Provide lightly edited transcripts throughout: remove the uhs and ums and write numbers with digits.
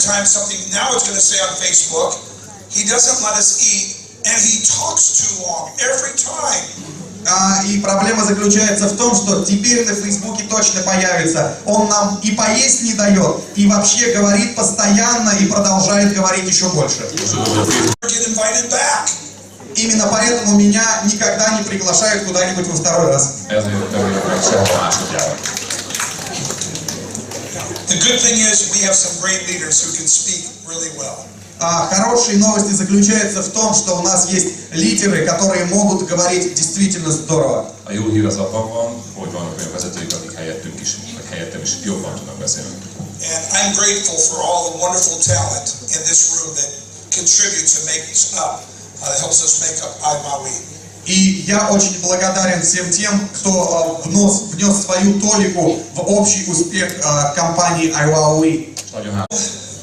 time something now is going to say on Facebook, he doesn't let us eat, and he talks too long every time. И проблема заключается в том, что теперь на Фейсбуке точно появится. Он нам и поесть не дает, и вообще говорит постоянно и продолжает говорить еще больше. Именно поэтому меня никогда не приглашают куда-нибудь во второй раз. The good thing is we have some great leaders who can speak really well. Хорошие новости заключаются в том, что у нас есть лидеры, которые могут говорить действительно здорово. A jó hír az abban van, hogy vannak olyan vezetők, akik helyettem is jobban tudnak beszélni. And I'm grateful for all the wonderful talent in this room that contributes and makes up, that helps us make up iMaui. И я очень благодарен всем тем, кто внес свою толику в общий успех компании iMaui.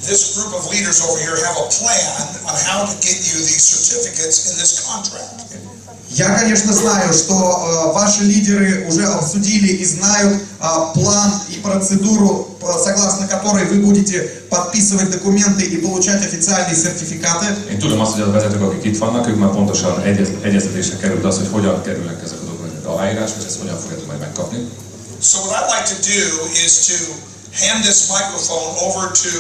This group of leaders over here have a plan on how to get you these certificates in this contract. Я, конечно, знаю, что ваши лидеры уже обсудили и знают план и процедуру, согласно которой вы будете подписывать документы и получать официальные сертификаты. Én tudom azt, hogy a vezetők, akik itt vannak, ők már pontosan egyeztetésre került az, hogy hogyan kerülnek ezek a dokumentumok aláíráshoz, és ezt hogyan fogjátok majd megkapni. So what I'd like to do is to hand this microphone over to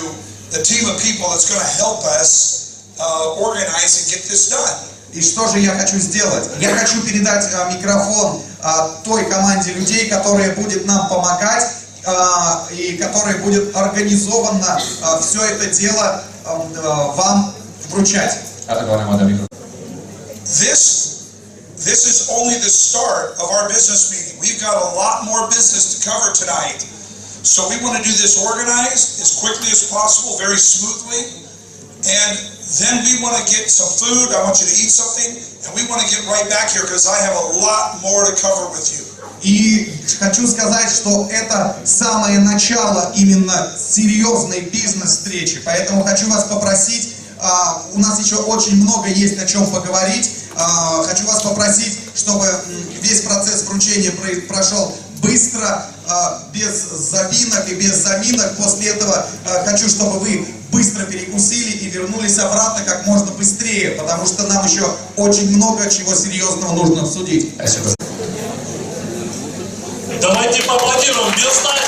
the team of people that's going to help us organize and get this done. И что же я хочу сделать? Я хочу передать микрофон той команде людей, которая будет нам помогать и которая будет организованно все это дело вам вручать. This is only the start of our business meeting. We've got a lot more business to cover tonight. So we want to do this organized as quickly as possible, very smoothly. And then we want to get some food. I want you to eat something. And we want to get right back here because I have a lot more to cover with you. И хочу сказать, что это самое начало именно серьезной бизнес-встречи. Поэтому хочу вас попросить, у нас еще очень много есть о чем поговорить. Хочу вас попросить, чтобы весь процесс вручения прошел быстро, без завинок и без заминок. После этого хочу, чтобы вы быстро перекусили и вернулись обратно как можно быстрее, потому что нам еще очень много чего серьезного нужно обсудить. Давайте поаплодируем Билл Старки.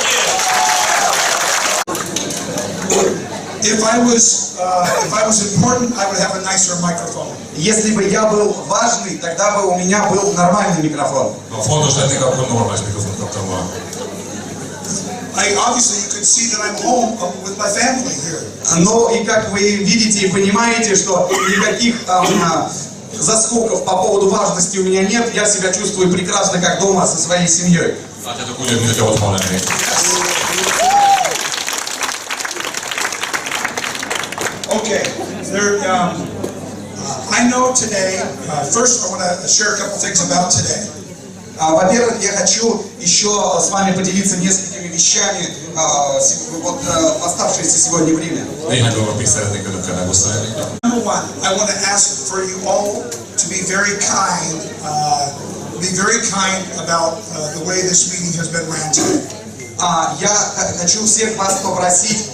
If I was important, I would have a nicer microphone. Если бы я был важный, тогда бы у меня был нормальный микрофон. Obviously, you can see that I'm home with my family here. Ну и как вы видите и понимаете, что никаких заскоков по поводу важности у меня нет. Я себя чувствую прекрасно как дома со своей семьей. Okay, I know today, first I want to share a couple things about today. Во-первых, я хочу еще с вами поделиться несколькими вещами в оставшееся сегодня время. Number one, I want to ask for you all to be very kind about the way this meeting has been ran today. Я хочу всех вас попросить,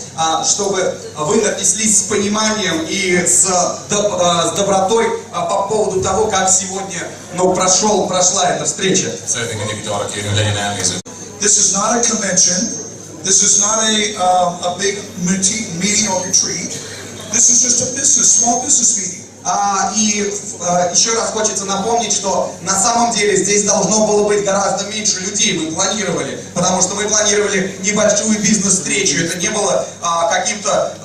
чтобы вы отнеслись с пониманием и с добротой по поводу того, как сегодня прошла эта встреча. This is not a convention. This is not a big meeting or retreat. This is just a small business meeting. И еще раз хочется напомнить, что на самом деле здесь должно было быть гораздо меньше людей, мы планировали, потому что мы планировали небольшую бизнес-встречу, это не было каким-то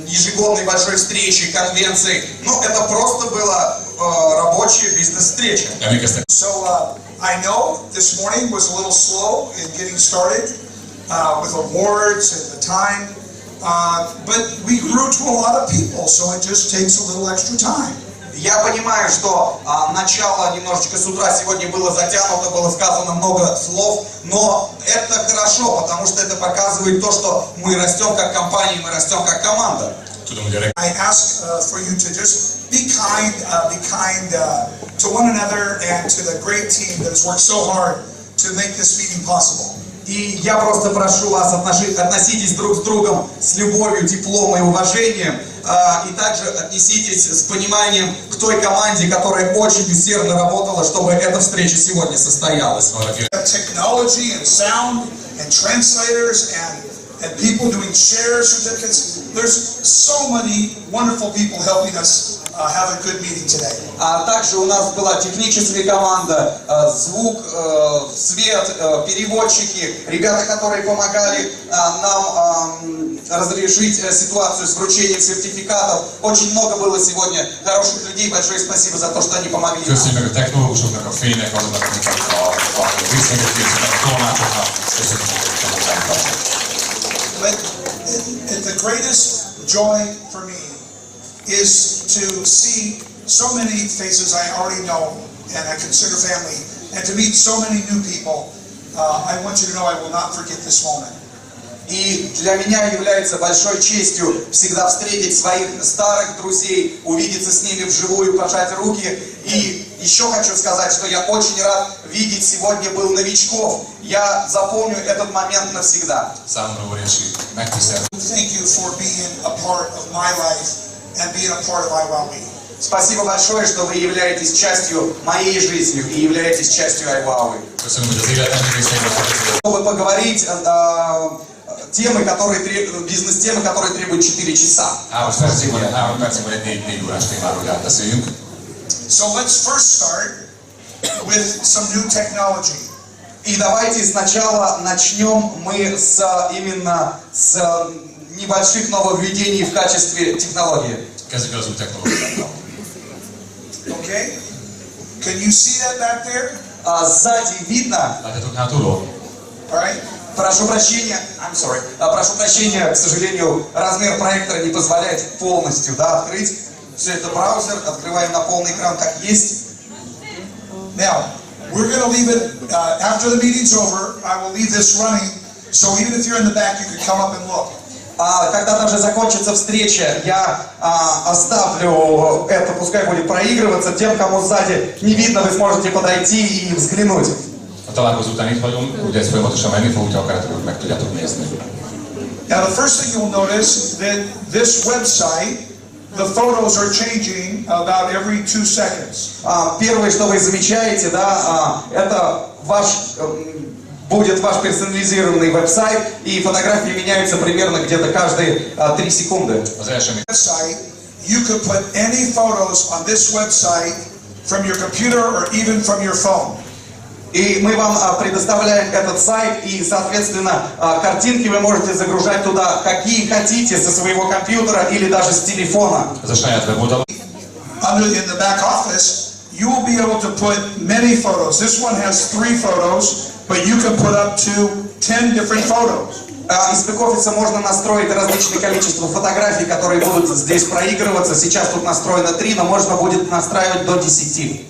ежегодной большой встречей, конвенцией, но это просто была рабочая бизнес-встреча. So I know this morning was a little slow in getting started with awards and the time. But we grew to a lot of people, so it just takes a little extra time. Я понимаю, что начало немножечко с утра сегодня было затянуто, было сказано много слов, но это хорошо, потому что это показывает то, что мы растем как компания, мы растем как команда. I ask for you to just be kind to one another and to the great team that has worked so hard to make this meeting possible. И я просто прошу вас, относитесь друг с другом с любовью, теплом и уважением. И также отнеситесь с пониманием к той команде, которая очень усердно работала, чтобы эта встреча сегодня состоялась. Technology and sound and translators and people doing share certificates. There's so many wonderful people helping us have a good meeting today. А также у нас была техническая команда, звук, свет, переводчики, ребята, которые помогали нам разрешить ситуацию с вручением сертификатов. Очень много было сегодня хороших людей. Большое спасибо за то, что они помогли нам. Köszönjük a technológusoknak, a fénynek, azoknak, akik a visszakötésnek, a tolmácsoknak. Köszönjük a munkájukat. But the greatest joy for me is to see so many faces I already know and I consider family, and to meet so many new people. I want you to know I will not forget this moment. И для меня является большой честью всегда встретить своих старых друзей, увидеться с ними вживую, пожать руки. И еще хочу сказать, что я очень рад видеть сегодня был новичков. Я запомню этот момент навсегда. Thank you for being a part of my life and being a part of IWOW. Спасибо большое, что вы являетесь частью моей жизни и являетесь частью IWOW. Чтобы поговорить темы, бизнес-темы, которые требуют 4 часа. So let's first start with some new technology. И давайте сначала начнем мы именно с небольших нововведений в качестве технологии. Okay? Can you see that back there? Сзади видно? All right? Прошу прощения, прошу прощения, к сожалению, размер проектора не позволяет полностью открыть. Все это браузер, открываем на полный экран, как есть. Now, we're going to leave it, after the meeting's over, I will leave this running, so even if you're in the back, you can come up and look. Когда даже закончится встреча, я оставлю это, пускай будет проигрываться. Тем, кому сзади не видно, вы сможете подойти и взглянуть. A találkozó után itt vagyunk, ugye ez folyamatosan menni fog, hogyha akarjátok, meg tudjátok nézni. Now the first thing you'll notice that this website, the photos are changing about every 2 seconds. Первое, что вы замечаете, это будет ваш персонализированный веб-сайт, и фотографии меняются примерно где-то каждые 3 секунды. Website, you could put any photos on this website from your computer or even from your phone. И мы вам предоставляем этот сайт, и, соответственно, картинки вы можете загружать туда, какие хотите, со своего компьютера или даже с телефона. In the back office, you will be able to put many photos. This one has 3 photos, but you can put up to 10 different photos. Из бэк-офиса можно настроить различное количество фотографий, которые будут здесь проигрываться. Сейчас тут настроено 3, но можно будет настраивать до 10.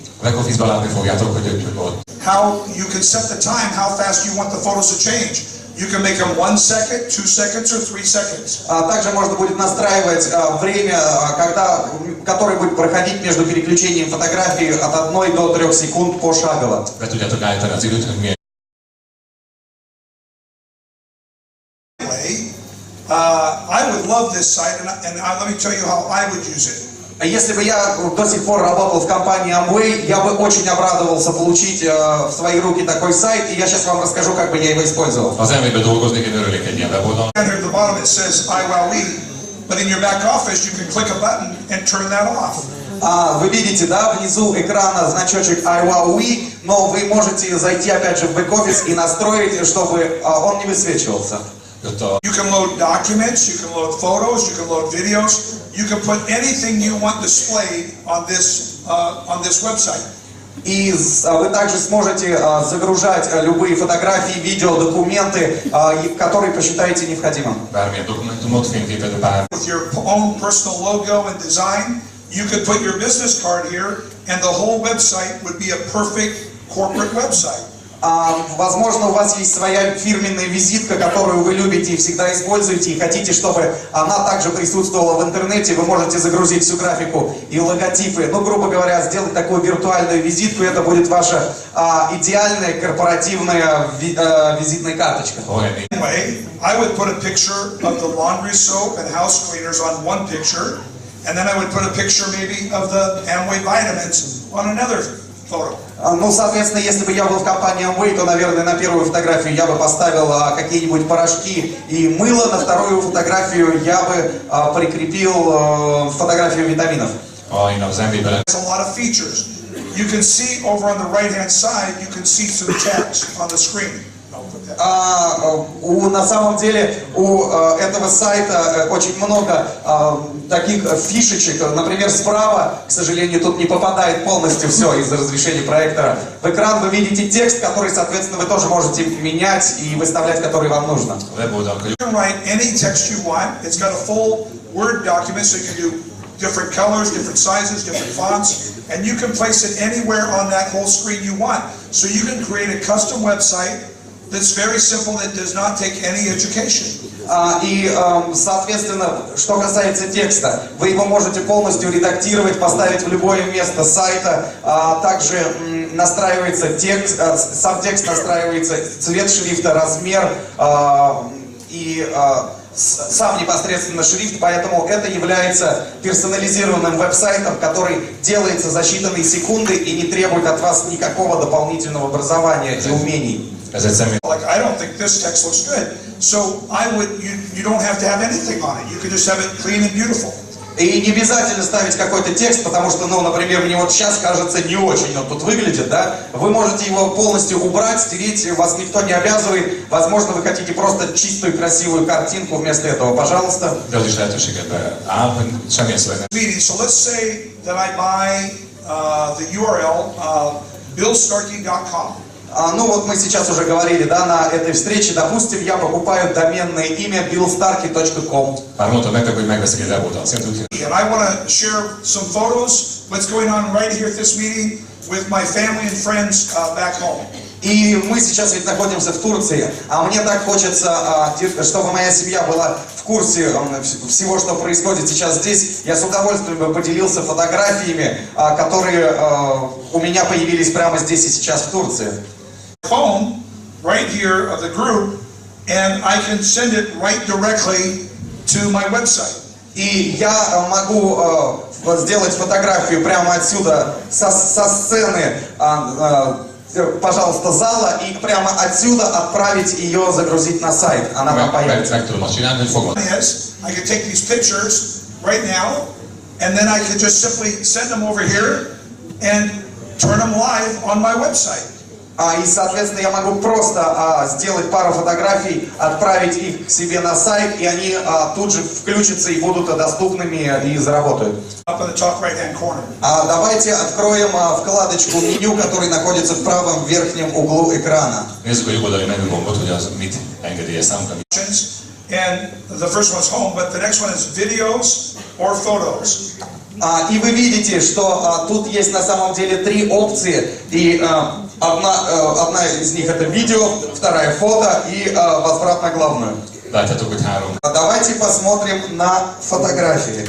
How you can set the time, how fast you want the photos to change. You can make them 1 second, 2 seconds, or 3 seconds. Также можно будет настраивать время, которое будет проходить между переключением фотографий от 1 до 3 секунд пошагово. I would love this site, and let me tell you how I would use it. Если бы я до сих пор работал в компании Amway, я бы очень обрадовался получить в свои руки такой сайт, и я сейчас вам расскажу, как бы я его использовал. At the bottom it says IWOW, but in your back office you can click a button and turn that off. Вы видите, внизу экрана значочек IWOW, но вы можете зайти опять же в бэк-офис и настроить, чтобы он не высвечивался. You can load documents, you can load photos, you can load videos. You can put anything you want displayed on this website. И вы также сможете загружать любые фотографии, видео, документы, которые посчитаете необходимым. With your own personal logo and design, you could put your business card here, and the whole website would be a perfect corporate website. Возможно, у вас есть своя фирменная визитка, которую вы любите и всегда используете, и хотите, чтобы она также присутствовала в интернете. Вы можете загрузить всю графику и логотипы. Ну, грубо говоря, сделать такую виртуальную визитку. Это будет ваша идеальная корпоративная визитная карточка. Anyway, I would put a picture of the laundry soap and house cleaners on one picture, and then I would put a picture maybe of the Amway vitamins on another photo. Ну, соответственно, если бы я был в компании Amway, то, наверное, на первую фотографию я бы поставил какие-нибудь порошки и мыло, на вторую фотографию я бы прикрепил фотографию витаминов. There's a lot of features. You can see over on the right-hand side, you can see some text on the screen. На самом деле у этого сайта очень много таких фишечек. Например, справа, к сожалению, тут не попадает полностью все из-за разрешения проектора. В экран вы видите текст, который, соответственно, вы тоже можете менять и выставлять, который вам нужно. You can write any text you want. It's got a full Word document, so you can do different colors, different sizes, different fonts, and you can place it anywhere on that whole screen you want. So you can create a custom website that's very simple, that does not take any education. И, соответственно, что касается текста, вы его можете полностью редактировать, поставить в любое место сайта. Также настраивается текст, сам текст настраивается, цвет шрифта, размер и сам непосредственно шрифт, поэтому это является персонализированным веб-сайтом, который делается за считанные секунды и не требует от вас никакого дополнительного образования и умений. Like, I don't think this text looks good, so you don't have to have anything on it. You can just have it clean and beautiful. И не обязательно ставить какой-то текст, потому что, ну, например, мне вот сейчас кажется не очень он тут выглядит, да? Вы можете его полностью убрать, стереть, вас никто не обязывает. Возможно, вы хотите просто чистую, красивую картинку вместо этого, пожалуйста. So let's say that I buy the URL billstarky.com. Ну вот мы сейчас уже говорили, да, на этой встрече, допустим, я покупаю доменное имя billstarky.com. And I want to share some photos, what's going on right here at this meeting with my family and friends back home. И мы сейчас ведь находимся в Турции, а мне так хочется, чтобы моя семья была в курсе всего, что происходит сейчас здесь. Я с удовольствием бы поделился фотографиями, которые у меня появились прямо здесь и сейчас в Турции. Phone right here of the group, and I can send it right directly to my website. И я могу сделать фотографию прямо отсюда, со сцены, пожалуйста, зала, и прямо отсюда отправить ее, загрузить на сайт. Она там появится. I can take these pictures right now, and then I can just simply send them over here and turn them live on my website. И, соответственно, я могу просто сделать пару фотографий, отправить их к себе на сайт, и они тут же включатся и будут доступными и заработают. Давайте откроем вкладочку меню, который находится в правом верхнем углу экрана. And the first one's home, but the next one is videos or photos. И вы видите, что тут есть на самом деле три опции, и одна из них это видео, вторая фото и возврат на главную. Давайте посмотрим на фотографии.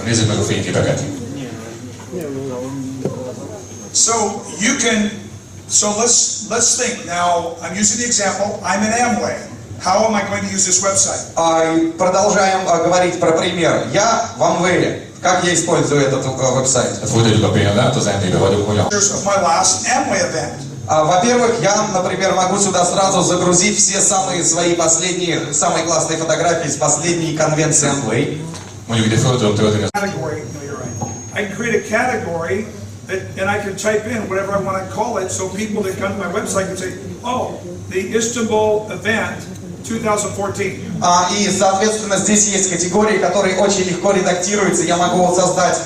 So let's think. Now I'm using the example. I'm in Amway. How am I going to use this website? Продолжаем говорить про пример. Я в Amway. Как я использую этот веб-сайт? Во-первых, я, например, могу сюда сразу загрузить все самые свои последние, самые классные фотографии с последней конвенции Amway. I can create a category and I can type in whatever I want to call it, so people that come to my website can say, oh, the Istanbul event 2014. И, соответственно, здесь есть категории, которые очень легко редактируются. Я могу создать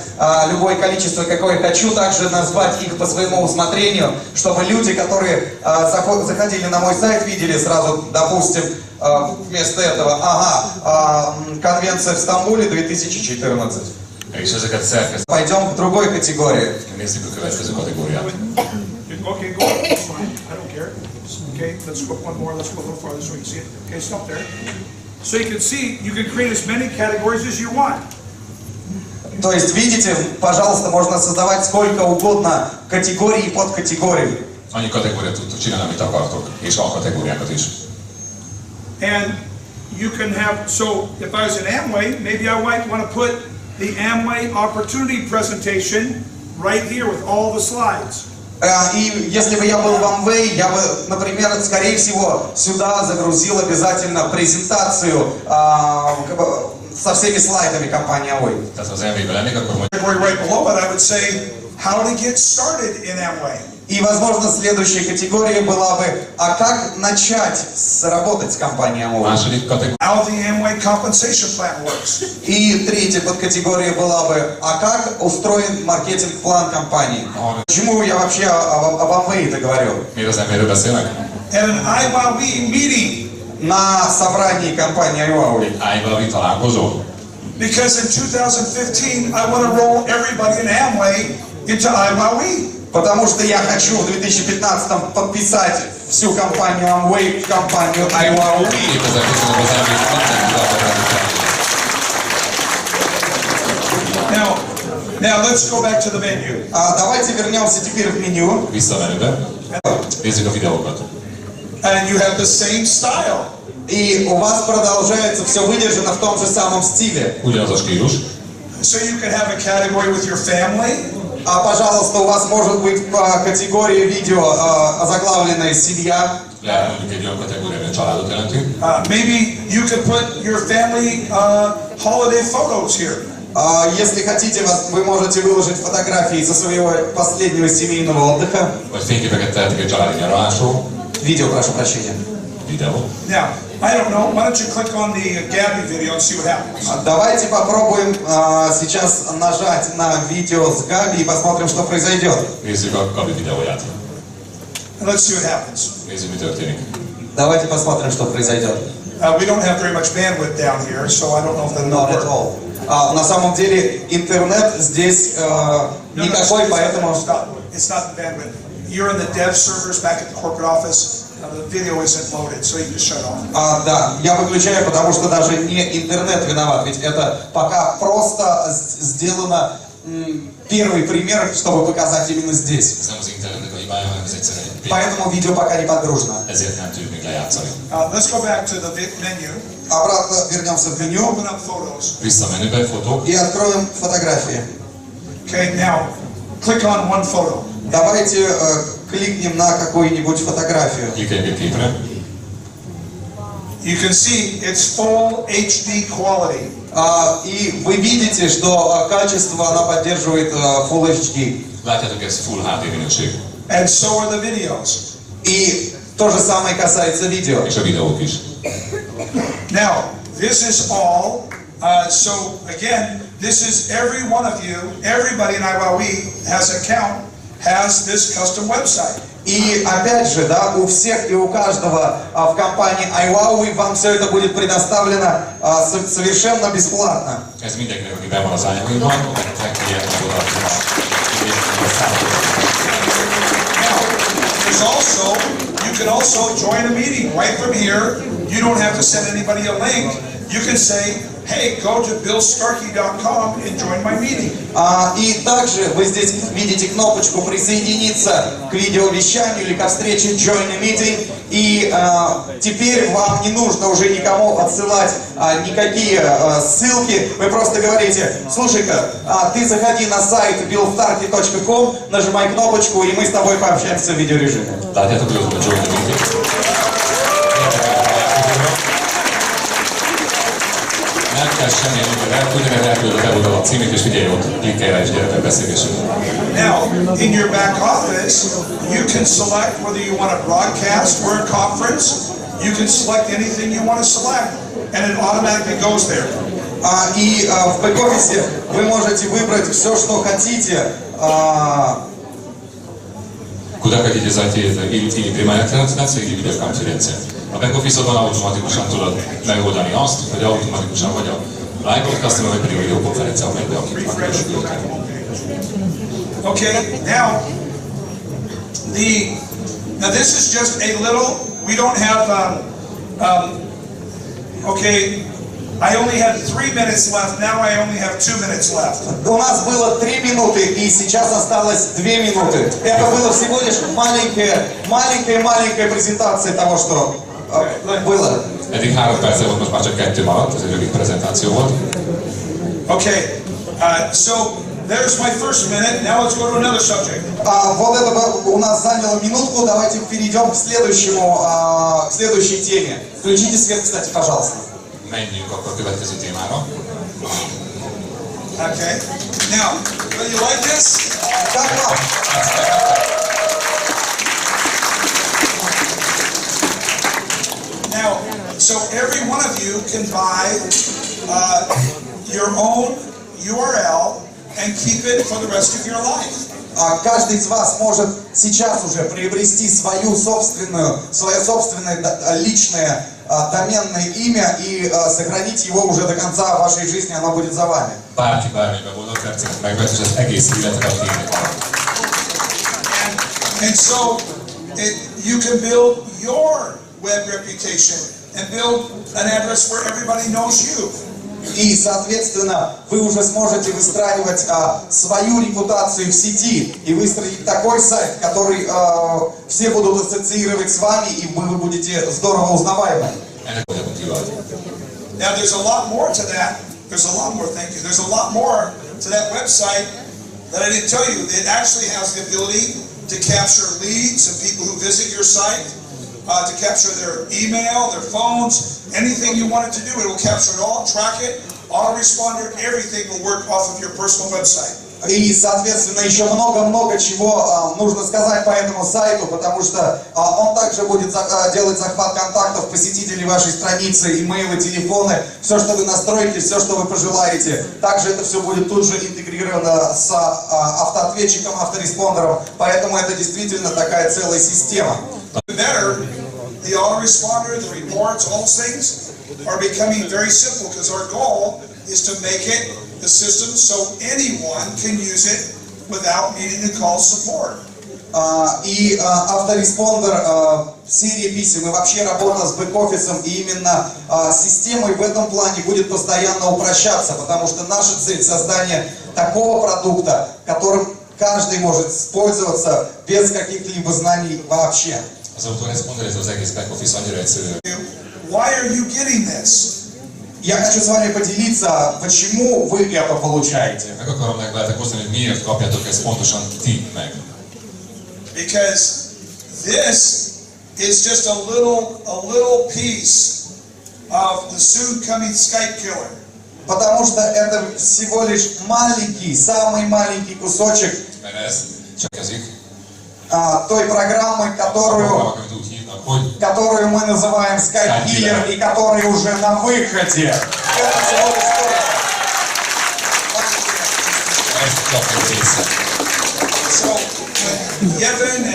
любое количество, какое хочу, также назвать их по своему усмотрению, чтобы люди, которые заходили на мой сайт, видели сразу, допустим, вместо этого, конвенция в Стамбуле 2014. Пойдем к другой категории. Okay, go ahead. I don't care. Okay, let's go one more. Let's go a little farther so we can see it. Okay, stop there. So you can see, you can create as many categories as you want. То есть, видите, пожалуйста, можно создавать сколько угодно категорий и подкатегорий. Annyi kategóriát tudtok csinálni, amit akartok, és alkategóriákat is. And you can have, so if I was in Amway, maybe I might want to put the Amway opportunity presentation right here with all the slides. И если бы я был в Amway, я бы, например, скорее всего, сюда загрузил обязательно презентацию со всеми слайдами компании Amway. Right below it, I would say how to get started in Amway. И, возможно, следующая категория была бы, а как начать работать с компанией Amway? How the Amway compensation plan works. И третья подкатегория была бы, а как устроен маркетинг-план компании? Почему я вообще об Amway-то говорю? At an IWOW meeting. На собрании компании IWOW. Because in 2015, I want to roll everybody in Amway into IWOW. Потому что я хочу в 2015-м подписать всю компанию Amway в компанию IWOW. Now let's go back to the menu. Давайте вернемся теперь в меню. And you have the same style. И у вас продолжается все выдержано в том же самом стиле. So you can have a category with your family. Пожалуйста, у вас может быть по категории видео озаглавленная «Семья». Maybe you could put your family holiday photos here. Если хотите, вы можете выложить фотографии со своего последнего семейного отдыха. Видео, прошу прощения. Now, I don't know. Why don't you click on the Gabby video and see what happens? Давайте попробуем сейчас нажать на видео с Габи и посмотрим, что произойдет. Let's see what happens. Давайте посмотрим, что произойдет. We don't have very much bandwidth down here, so I don't know if that will work. На самом деле интернет здесь никакой, поэтому... It's not the bandwidth. You're in the dev servers back at the corporate office. The video isn't loaded, so you can shut off. Да, я выключаю, потому что даже не интернет виноват, ведь это пока просто сделано первый пример, чтобы показать именно здесь. Поэтому видео пока не подгружено. Let's go back to the menu. Обратно вернемся в меню. Open up photos. И откроем фотографии. Okay, now click on one photo. Давайте кликнем на какую-нибудь фотографию. You can see it's full HD quality. И вы видите, что качество она поддерживает Full HD. And so are the videos. И то же самое касается видео. Now, this is all. So again, this is every one of you. Everybody in IWOW has an account. Has this custom website. И опять же, да, у всех и у каждого в компании IWOW вам все это будет предоставлено совершенно бесплатно. You can also join a meeting right from here. You don't have to send anybody a link. You can say, hey, go to billstarky.com and join my meeting. И также вы здесь видите кнопочку «Присоединиться к видеовещанию» или ко встрече «Join a Meeting». И теперь вам не нужно уже никому отсылать никакие ссылки. Вы просто говорите: слушай-ка, ты заходи на сайт billstarky.com, нажимай кнопочку, и мы с тобой пообщаемся в видеорежиме. Now, in your back office, you can select whether you want to broadcast or a conference. You can select anything you want to select, and it automatically goes there. И в бэк-офисе вы можете выбрать все, что хотите. Куда хотите зайти, это или прямая трансляция, или видеоконференция. A back-office-odban automatikusan tudod megoldani azt, hogy automatikusan vagy a live podcaston, vagy pedig a videokonferencián megy be, akit már is küldtem. Okay, now Now this is just a little, we don't have, okay, I only had 3 minutes left, now I only have 2 minutes left. У нас было 3 минуты, и сейчас осталось 2 минуты. Это было всего лишь маленькая презентация того, что было. Eddig 3 perce volt, most már csak 2 maradt, ez egy rövid prezentáció volt. Okay, so there's my first minute, now let's go to another subject. Вот это у нас заняло минутку, давайте перейдем к следующей теме. Включите свет, кстати, пожалуйста. Menjünk akkor a következő témára. Okay, now, will you like this? Как вам? Now, so every one of you can buy your own URL and keep it for the rest of your life. Каждый из вас может сейчас уже приобрести свое собственное личное доменное имя и сохранить его уже до конца вашей жизни, оно будет за вами. Bárki bármiben boldog perceket megvesz, és az egész életet a tiéd. And so you can build your web reputation and build an address where everybody knows you. И, соответственно, вы уже сможете выстраивать свою репутацию в сети и выстроить такой сайт, который все будут ассоциировать с вами, и вы будете здорово узнаваемы. Now there's a lot more to that. There's a lot more, thank you. There's a lot more to that website that I didn't tell you. It actually has the ability to capture leads and people who visit your site, to capture their email, their phones, anything you want it to do, it will capture it all, track it, autoresponder, everything will work off of your personal website. И, соответственно, еще много-много чего нужно сказать по этому сайту, потому что он также будет делать захват контактов посетителей вашей страницы, имейлы, телефоны, все, что вы настроите, все, что вы пожелаете. Также это все будет тут же интегрировано с автоответчиком, автореспондером, поэтому это действительно такая целая система. The autoresponder, the reports, all those things are becoming very simple because our goal is to make it the system so anyone can use it without needing to call support. И автореспондер, серия писем и вообще работа с бэк-офисом и именно системой в этом плане будет постоянно упрощаться, потому что наша цель создание такого продукта, которым каждый может пользоваться без каких-либо знаний вообще. Az autoresponder, ez az egész back-office annyira egyszerű. Why are you getting this? Я хочу с вами поделиться, почему вы это получаете. Meg akarom veletek osztani, hogy miért kapjátok ezt pontosan ti meg. Because this is just a little piece of the soon coming Skype killer. Потому что это всего лишь маленький, самый маленький кусочек Mert ez csak ezik. Той программы, которую мы называем Skype Killer и которая уже на выходе. Это всего лишь So when Yevon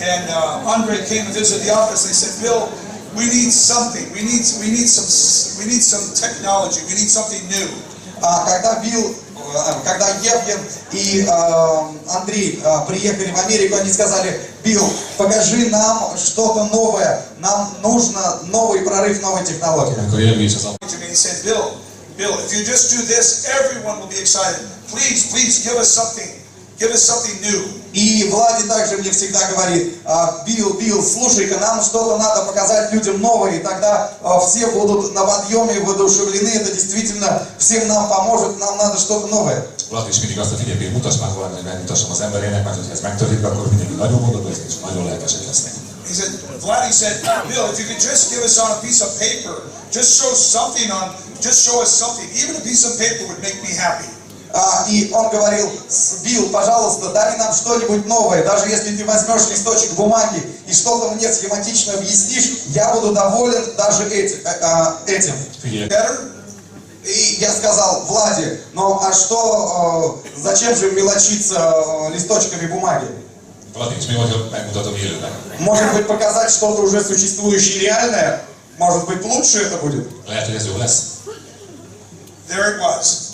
and Andre came to visit the office, they said, Bill, we need something. We need some technology. We need something new. Когда Евген и Андрей приехали в Америку, они сказали: Билл, покажи нам что-то новое, нам нужно новый прорыв, новой технологии. He said, Bill, if you just do this, everyone will be excited. Please, give us something new. И Влади также мне всегда говорит: Билл, слушай-ка, нам что-то надо показать людям новое, и тогда все будут на подъеме, воодушевлены, это действительно всем нам поможет, нам надо что-то новое. Vlad is mindig azt a figyelj, mutass már valamit, hogy megmutassam az emberének, mert ha ez megtörténik, akkor mindenki nagyon boldog lesz, és nagyon lelkesek lesznek. Vlad said, Bill, if you could just give us on a piece of paper, just show us something, even a piece of paper would make me happy. И он говорил: Билл, пожалуйста, дай нам что-нибудь новое. Даже если ты возьмешь листочек бумаги и что-то мне схематично объяснишь, я буду доволен даже этим. И я сказал: Влади, ну а что, зачем же мелочиться листочками бумаги? Может быть, показать что-то уже существующее реальное? Может быть, лучше это будет? There it was.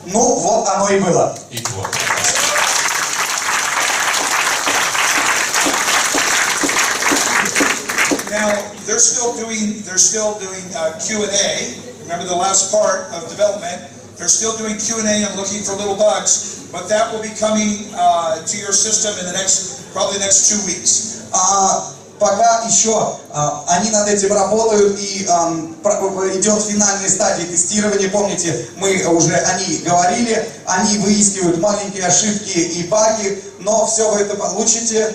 Ну, вот оно и было. Now they're still doing Q&A. Remember the last part of development. They're still doing Q&A and looking for little bugs, but that will be coming to your system in the probably the next 2 weeks. Пока еще они над этим работают и идет финальная стадия тестирования. Помните, мы уже о ней говорили, они выискивают маленькие ошибки и баги, но все вы это получите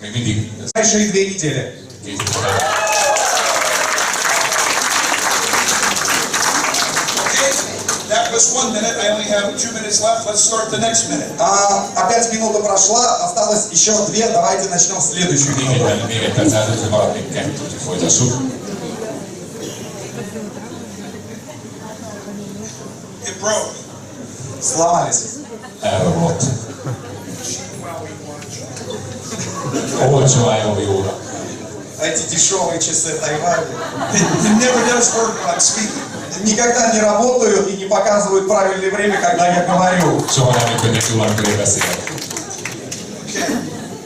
в ближайшие 2 недели. That was 1 minute. I only have 2 minutes left. Let's start the next minute. Опять минута прошла, осталось еще 2. Давайте начнем следующую минуту. It broke. Сломались. Эти дешевые часы Тайваня. It never does work when I'm speaking. Никогда не работают и не показывают правильное время, когда я говорю. Okay.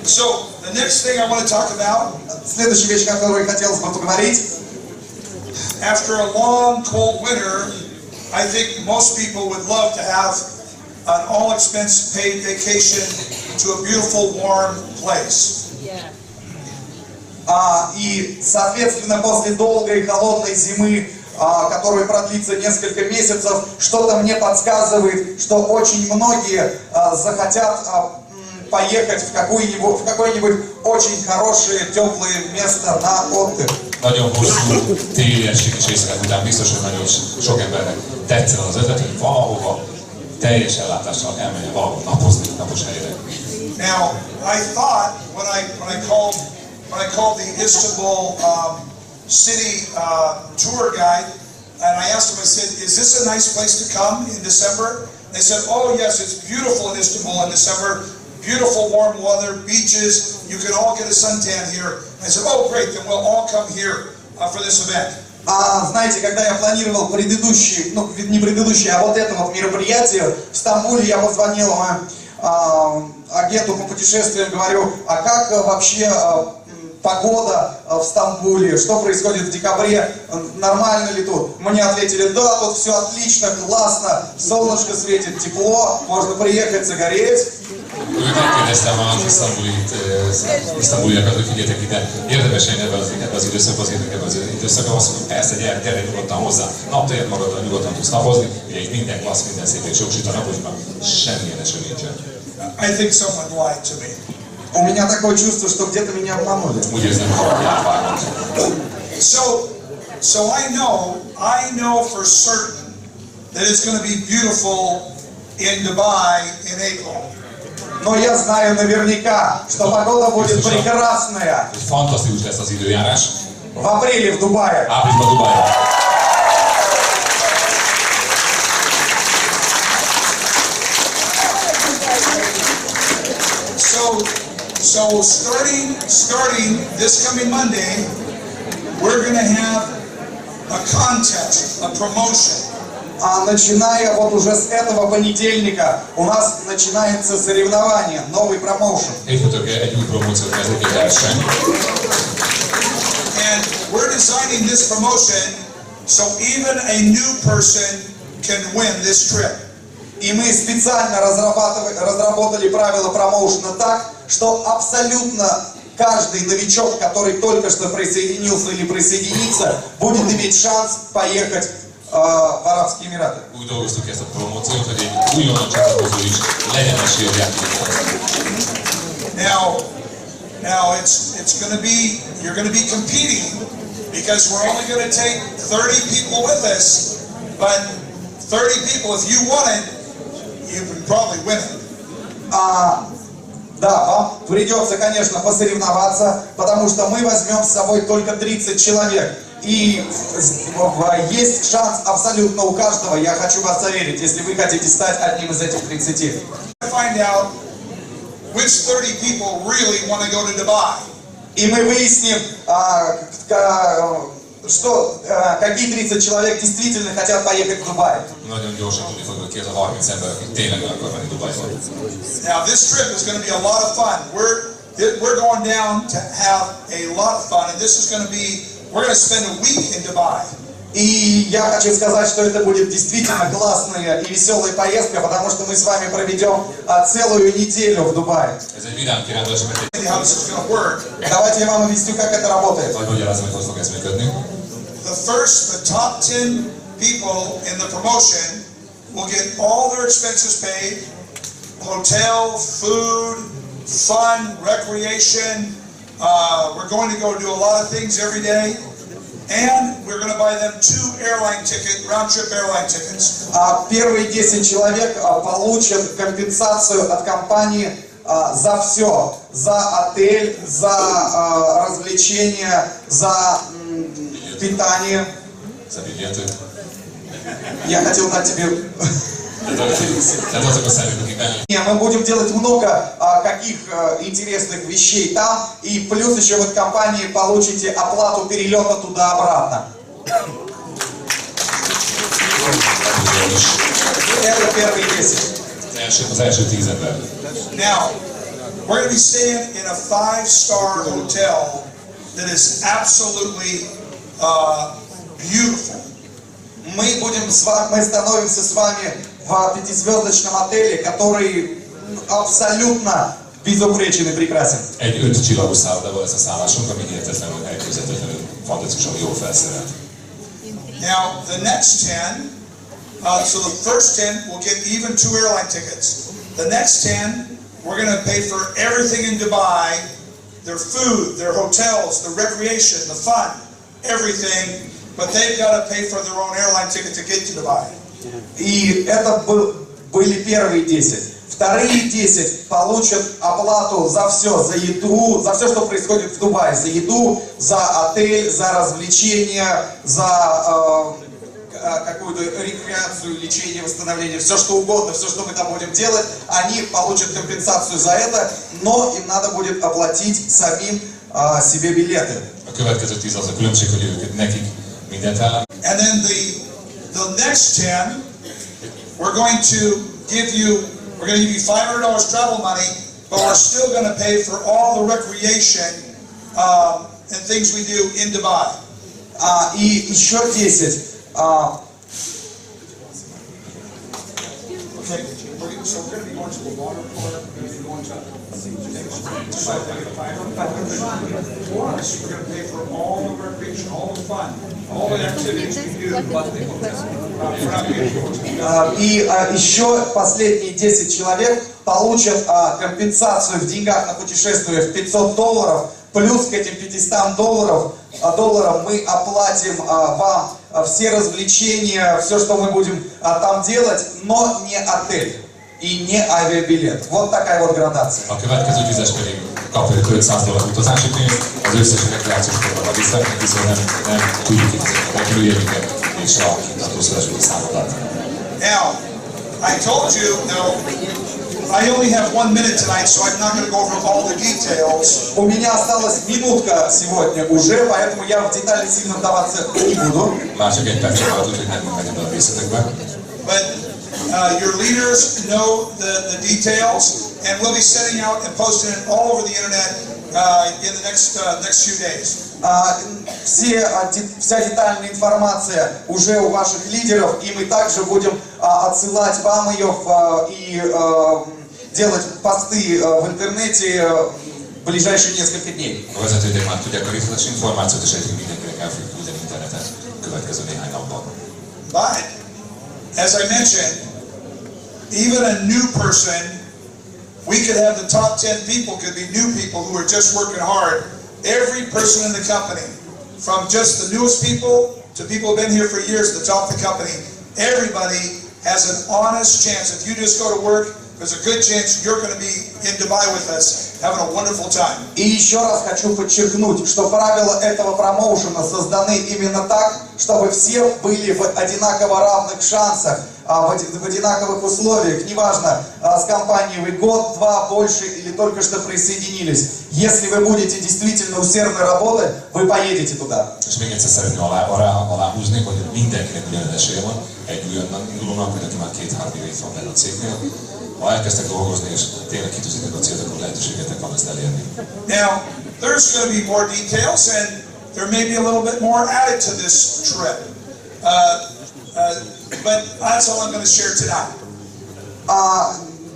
So the next thing I want to talk about. Следующая вещь, о которой хотелось бы поговорить. After a long cold winter, I think most people would love to have an all-expense paid vacation to a beautiful warm place. И, соответственно, после долгой и холодной зимы, которая продлится несколько месяцев, что-то мне подсказывает, что очень многие захотят поехать в какое-нибудь очень хорошее, теплое место на отдых. Nagyon hosszú téli ességes éjszakák után biztos, hogy nagyon sok embernek tetszene az ötlet, hogy valahova teljes ellátással elmenjen valahol napozni, napos helyre. Now, I thought when I called the Istanbul city tour guide, and I asked him, I said, "Is this a nice place to come in December?" They said, "Oh yes, it's beautiful in Istanbul in December. Beautiful warm weather, beaches. You can all get a suntan here." I said, "Oh great, then we'll all come here for this event." Знаете, когда я планировал не предыдущее, а вот это вот мероприятие в Стамбуле, я позвонил агенту по путешествиям, говорю, а как вообще погода в Стамбуле, что происходит в декабре, нормально ли тут? Мне ответили, да, тут все отлично, классно, солнышко светит, тепло, можно приехать загореть. Megkérdeztem isztambuliakat, hogy figyeljetek ide, érdemes ebben az időszakban, azt mondom, persze, gyere nyugodtan hozzá, naptejet magadra nyugodtan tudsz napozni, ugye itt minden klassz, minden szép és jósít a naposban, semmilyen eső nincsen. I think someone lied to me. У меня такое чувство, что где-то меня обманули. Úgy érzem, hogy valaki elvárnak. So I know for certain that it's going to be beautiful in Dubai in April. Но я знаю наверняка, что погода будет прекрасная. Fantasztikus lesz az időjárás. В апреле в Дубае. Áprilisban Dubajban. So starting this coming Monday, we're going to have a contest, a promotion. Начиная вот уже с этого понедельника у нас начинается соревнование, новый промоушен. And we're designing this promotion so even a new person can win this trip. И мы специально разработали правила промоушена так, что абсолютно каждый новичок, который только что присоединился или присоединится, будет иметь шанс поехать в Арабские Эмираты. Úgy dolgoztuk ezt a promóciót, hogy egy újonnan csatlakozó is legyen esélye a Now it's going to be, you're going to be competing because we're only going to take 30 people with us, but 30 people, if you want it, you can probably win it. Да, вам придется, конечно, посоревноваться, потому что мы возьмем с собой только 30 человек. И есть шанс абсолютно у каждого, я хочу вас заверить, если вы хотите стать одним из этих 30. Find out which 30 people really want to go to Dubai. И мы выясним, какие 30 человек действительно хотят поехать в Дубай. Nagyon gyorsan tudni fogod ki az a 30 ember, aki tényleg el akar menni Dubajba. Now this trip is going to be a lot of fun. We're going down to have a lot of fun, and this is going to be, we're going to spend a week in Dubai. И я хочу сказать, что это будет действительно классная и веселая поездка, потому что мы с вами проведем целую неделю в Дубае. Ez egy vidám kirándulás, mert egy How this is going to work. Давайте я вам объясню, как это работает. magyarázom, hogy fog ez működni. The top 10 people in the promotion will get all their expenses paid, hotel, food, fun, recreation. We're going to go do a lot of things every day. And we're going to buy them 2 round-trip airline tickets. Первые 10 человек получат компенсацию от компании за все. За отель, за развлечения, за питание. За билеты. Я хотел дать тебе... Мы будем делать много каких интересных вещей там, и плюс еще в компании получите оплату перелета туда-обратно. Это первые 10. Now, we're going to be staying in a 5-star hotel that is absolutely beautiful. Мы становимся с вами в 5-звездочном отеле, который абсолютно безупречен и прекрасен. Egy 5 csillagos szállodában lesz a szállásunk, ami hihetetlenül elképzelhetetlenül fantasztikusan jól felszerelt. Now, the next 10, so the first 10 will get even 2 airline tickets. The next 10, we're going to pay for everything in Dubai, their food, their hotels, the recreation, the fun, everything, but they've got to pay for their own airline ticket to get to Dubai. И это были первые 10. Вторые 10 получат оплату за все, за еду, за все, что происходит в Дубае, за еду, за отель, за развлечения, за какую-то рекреацию, лечение, восстановление, все что угодно, все, что мы там будем делать, они получат компенсацию за это, но им надо будет оплатить самим себе билеты. A következő 10 az a különbség, hogy ők nekik mindent áll. And then the next 10, we're going to give you $500 travel money, but we're still going to pay for all the recreation and things we do in Dubai. И еще 10. Okay, so we're going to be going to the water park, we're going to be going to plus, we're going to pay for all the recreation, all the fun, all the activities we do. И еще последние 10 человек получат компенсацию в деньгах на путешествие в $500, плюс к этим $500 мы оплатим вам все развлечения, все, что мы будем там делать, но не отель и не авиабилет. Вот такая вот градация. A következő 10-es pedig kap $500 utazási pénzt, az összes rekreációs programra visszatérnek, viszont nem tudjuk fizetni a repülőjegyeket és a tartózkodási számokat. Now, I told you, I only have 1 minute tonight, so I'm not going to go over all the details. У меня осталась минутка сегодня уже, поэтому я в детали сильно вдаваться не буду. Már csak egy percet maradt, úgyhogy nem megyek be a részletekbe. But your leaders know the details, and we'll be sending out and posting it all over the internet in the next few days. Вся детальная информация уже у ваших лидеров, и мы также будем отсылать вам ее и делать посты в интернете в ближайшие несколько дней. A vezetőidők már tudják a részletes információt, és egyébként mindenkinek el fogjuk küldeni interneten következő néhány napban. But, as I mentioned, even a new person, we could have the top 10 people could be new people who are just working hard. Every person in the company, from just the newest people to people who have been here for years at the top of the company, everybody has an honest chance. If you just go to work, there's a good chance you're going to be in Dubai with us, having a wonderful time. И еще раз хочу подчеркнуть, что правила этого промоушена созданы именно так, чтобы все были в одинаково равных шансах, в одинаковых условиях. Неважно, с компанией вы год, 2, больше или только что присоединились. Если вы будете действительно усердно работать, вы поедете туда. És még egyszer szeretném aláhúzni, hogy mindenkinek ugyanaz esélye van. egy újonnan indulónak, vagy aki már 2-3 éve itt van benne a cégnél, ha elkezdtek dolgozni, és tényleg kitűzitek a célt, akkor lehetőségetek van ezt elérni. Now, there's going to be more details, and there may be a little bit more added to this trip. But that's all I'm going to share tonight.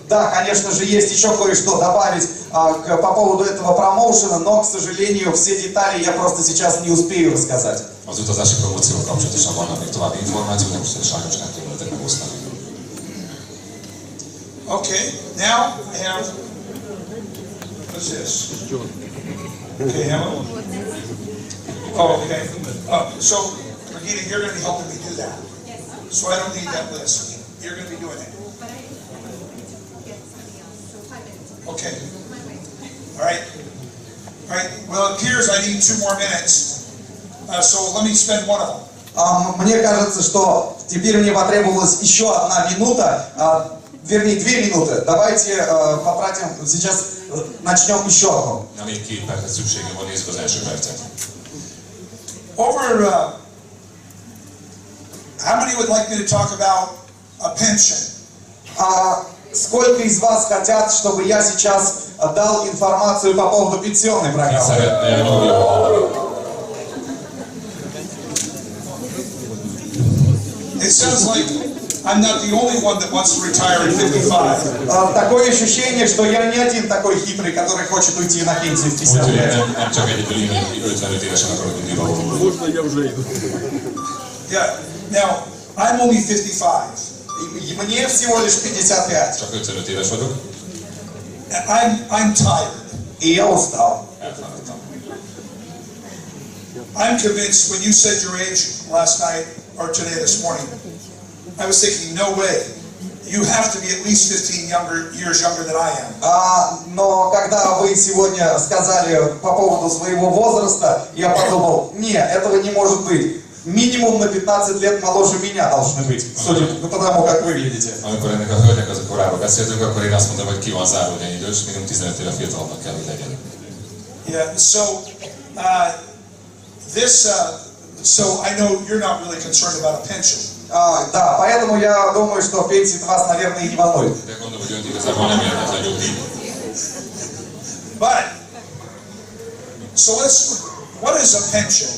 Да, конечно же, есть еще кое-что добавить по поводу этого промоушена, но, к сожалению, все детали я просто сейчас не uspею рассказать. Az utazási promócióval kapcsolatosan vannak még további információk, de most sajnos nem tudom nektek megosztani. Okay, now I have, what's this? Okay, Emma? Oh, okay. So, Regina, you're going to be helping me do that. So I don't need that list. You're going to be doing it. Okay. All right. All right. Well, it appears I need 2 more minutes. So let me spend one of them. Мне кажется, что теперь мне потребовалась еще 1 минута, вернее 2 минуты. Давайте потратим, сейчас начнем еще одну. Na, még 2 percet szükségem van, nézzük az első percet. Over, how many would like me to talk about a pension? Сколько из вас хотят, чтобы я сейчас дал информацию по поводу пенсионной программы? It sounds like I'm not the only one that wants to retire at 55. Такое ощущение, что я не один такой хитрый, который хочет уйти на пенсию в 50 лет. Yeah. Now, I'm only 55. Мне всего лишь 55. Csak 55 éves vagyok. I'm tired. И я устал. Elfáradtam. I'm convinced when you said your age last night or today this morning, I was thinking, no way. You have to be at least 15 years younger than I am. Но когда вы сегодня сказали по поводу своего возраста, я подумал, нет, этого не может быть. Минимум на 15 лет моложе меня должны быть, судя по тому, как вы видите. Amikor ennek a hölgynek az a korábban beszéltünk, akkor én azt mondtam, hogy ki van zárva, hogy idős, minimum 15 éve fiatalabbnak kell, hogy legyen. Yeah, so I know you're not really concerned about a pension. Да, поэтому я думаю, что пенсия вас, наверное, и не волнует. De gondolom, hogy önt igazából nem érdekel nyugdíj. But, so what is a pension?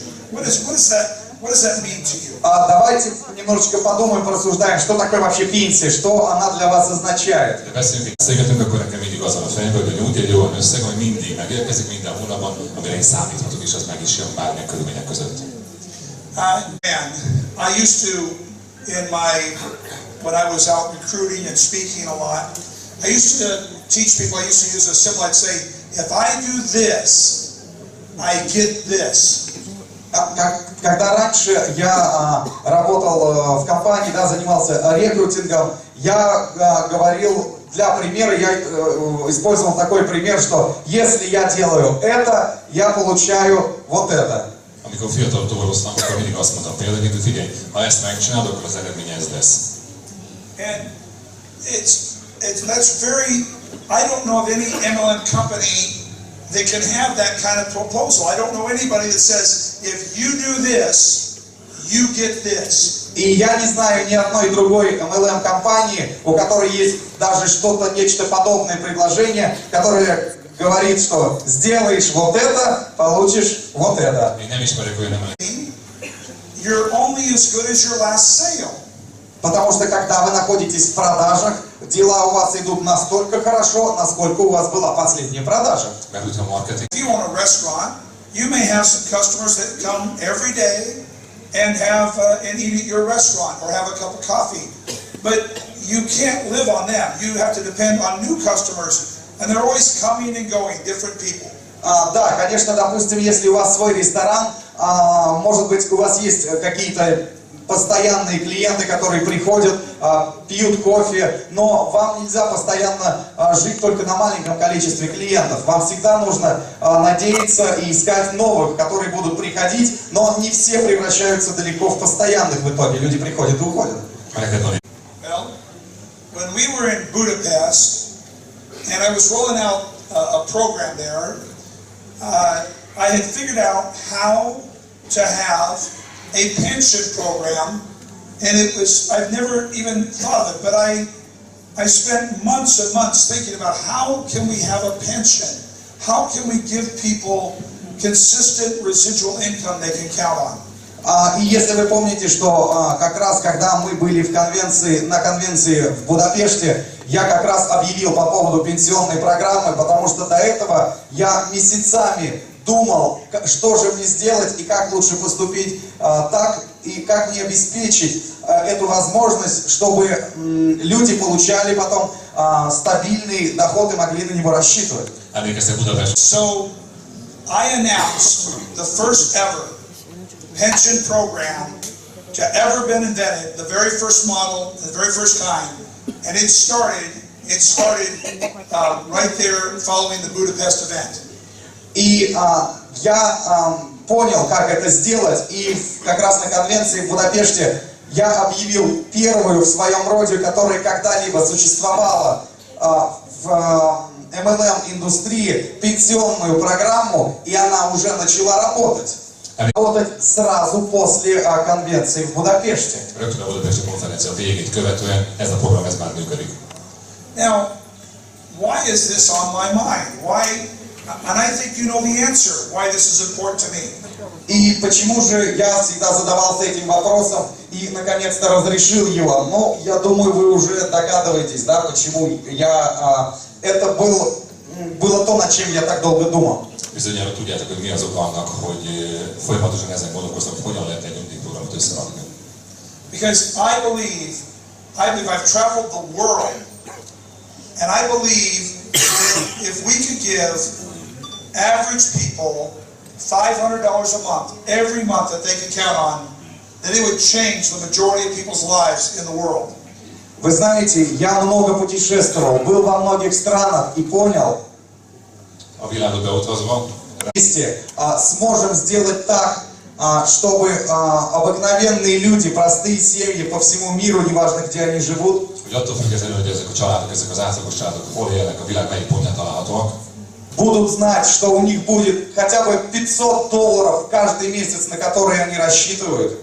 What does that mean to you? Давайте немножечко подумаем, порассуждаем, что такое вообще пенсия, что она для вас означает. De beszélgetünk, akkor nekem mindig az van a fejemben, hogy a nyugdíj egy olyan összeg, ami mindig megérkezik minden hónapban, amire én számíthatok, és az meg is jön bármilyen körülmények között. I used to, when I was out recruiting and speaking a lot, I used to teach people, I used to use a symbol, I'd say, if I do this, I get this. Когда раньше я работал в компании, да, занимался рекрутингом, я говорил, для примера, я использовал такой пример, что если я делаю это, я получаю вот это. Amikor fiatal toboroztam, akkor mindig azt mondtam példaként, hogy figyelj, ha ezt megcsinálod, akkor az eredménye ez lesz. And that's very, I don't know of any MLM company that can have that kind of proposal. I don't know anybody that says, if you do this, you get this. И я не знаю ни одной другой MLM-компании, у которой есть даже что-то, нечто подобное предложение, которое говорит, что сделаешь вот это, получишь вот это. You're only as good as your last sale. Потому что когда вы находитесь в продажах, дела у вас идут настолько хорошо, насколько у вас была последняя продажа. If you own a restaurant, you may have some customers that come every day and eat at your restaurant or have a cup of coffee, but you can't live on them. You have to depend on new customers. And they're always coming and going, different people. Да, конечно, допустим, если у вас свой ресторан, может быть, у вас есть какие-то постоянные клиенты, которые приходят, пьют кофе, но вам нельзя постоянно жить только на маленьком количестве клиентов. Вам всегда нужно надеяться и искать новых, которые будут приходить, но не все превращаются далеко в постоянных в итоге. Люди приходят и уходят. Well, when we were in Budapest, and I was rolling out a program there, I had figured out how to have a pension program And I've never even thought of it, but I spent months and months thinking about how can we have a pension? How can we give people consistent residual income they can count on? И если вы помните, что как раз когда мы были на конвенции в Будапеште, я как раз объявил по поводу пенсионной программы, потому что до этого я месяцами думал, что же мне сделать и как лучше поступить так, и как мне обеспечить эту возможность, чтобы люди получали потом стабильный доход и могли на него рассчитывать. So I announced the first ever pension program to ever been invented, the very first model, the very first kind, and it started right there following the Budapest event. И я понял, как это сделать, и как раз на конвенции в Будапеште я объявил первую в своем роде, которая когда-либо существовала в MLM-индустрии, пенсионную программу, и она уже начала работать. Работать сразу после конвенции в Будапеште. Now, why is this on my mind? Why? And I think you know the answer. Why this is important to me? И почему же я всегда задавался этим вопросом и наконец-то разрешил его? Но я думаю, вы уже догадываетесь, да, почему это было то, над чем я так долго думал. Bizonyára tudjátok, hogy mi az oka annak, hogy folyamatosan ezen gondolkoztam, hogy hogyan lehet egy nyugdíjprogramot összerakni. Because I believe I've traveled the world, and I believe that if we could give average people $500 a month, every month that they could count on, then it would change the majority of people's lives in the world. Вы знаете, я много путешествовал, был во многих странах и понял, вместе сможем сделать так, чтобы обыкновенные люди, простые семьи по всему миру, неважно где они живут, будут знать, что у них будет хотя бы $500 каждый месяц, на которые они рассчитывают.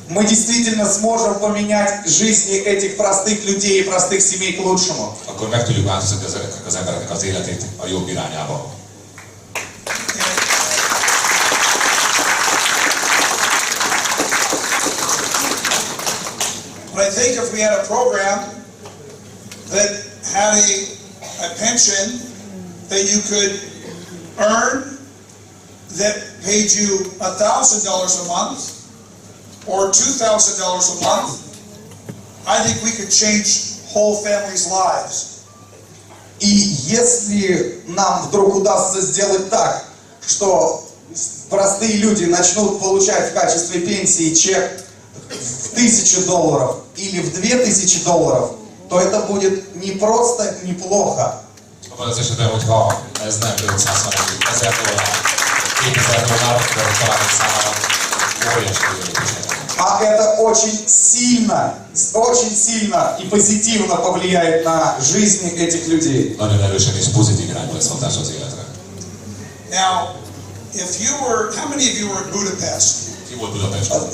Мы действительно сможем поменять жизни этих простых людей и простых семей к лучшему. But I think if we had a program that had a pension that you could earn that paid you $1,000 a month or $2,000 a month, I think we could change whole families' lives. И если нам вдруг удастся сделать так, что простые люди начнут получать в качестве пенсии чек в $1000 или в $2000, то это будет не просто неплохо. А это очень сильно и позитивно повлияет на жизнь этих людей. Now, how many of you were in Budapest?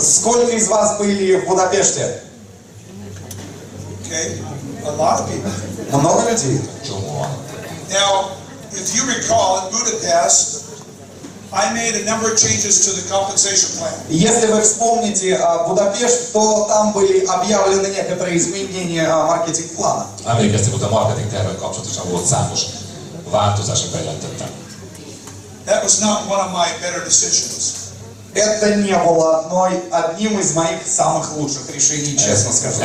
Сколько из вас были в Будапеште? Okay, a lot of people. Много людей. Now, if you recall, in Budapest, I made a number of changes to the compensation plan. Если вы вспомните Будапешт, то там были объявлены некоторые изменения маркетинг-плана. That was not one of my better decisions. Это не было одним из моих самых лучших решений, честно скажу.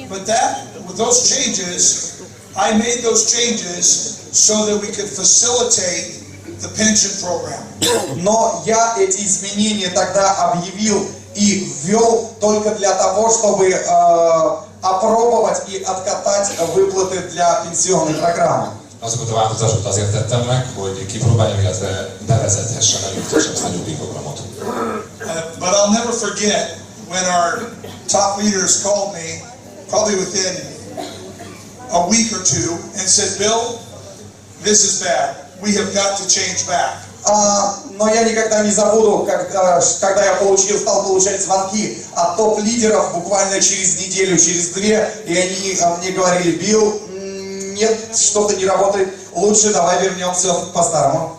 But with those changes, I made those changes so that we could facilitate the pension program. Но я эти изменения тогда объявил и ввел только для того, чтобы опробовать и откатать выплаты для пенсионной программы. Azokat a változásokat azért tettem meg, hogy kipróbáljam, illetve bevezethessem a nyugdíjprogramot. But I'll never forget when our top leaders called me, probably within a week or two and said, Bill, this is bad. We have got to change back. Но я никогда не забуду, когда я стал получать звонки от топ-лидеров буквально через неделю, через две, и они мне говорили: Билл, нет, что-то не работает, лучше давай вернемся по-старому.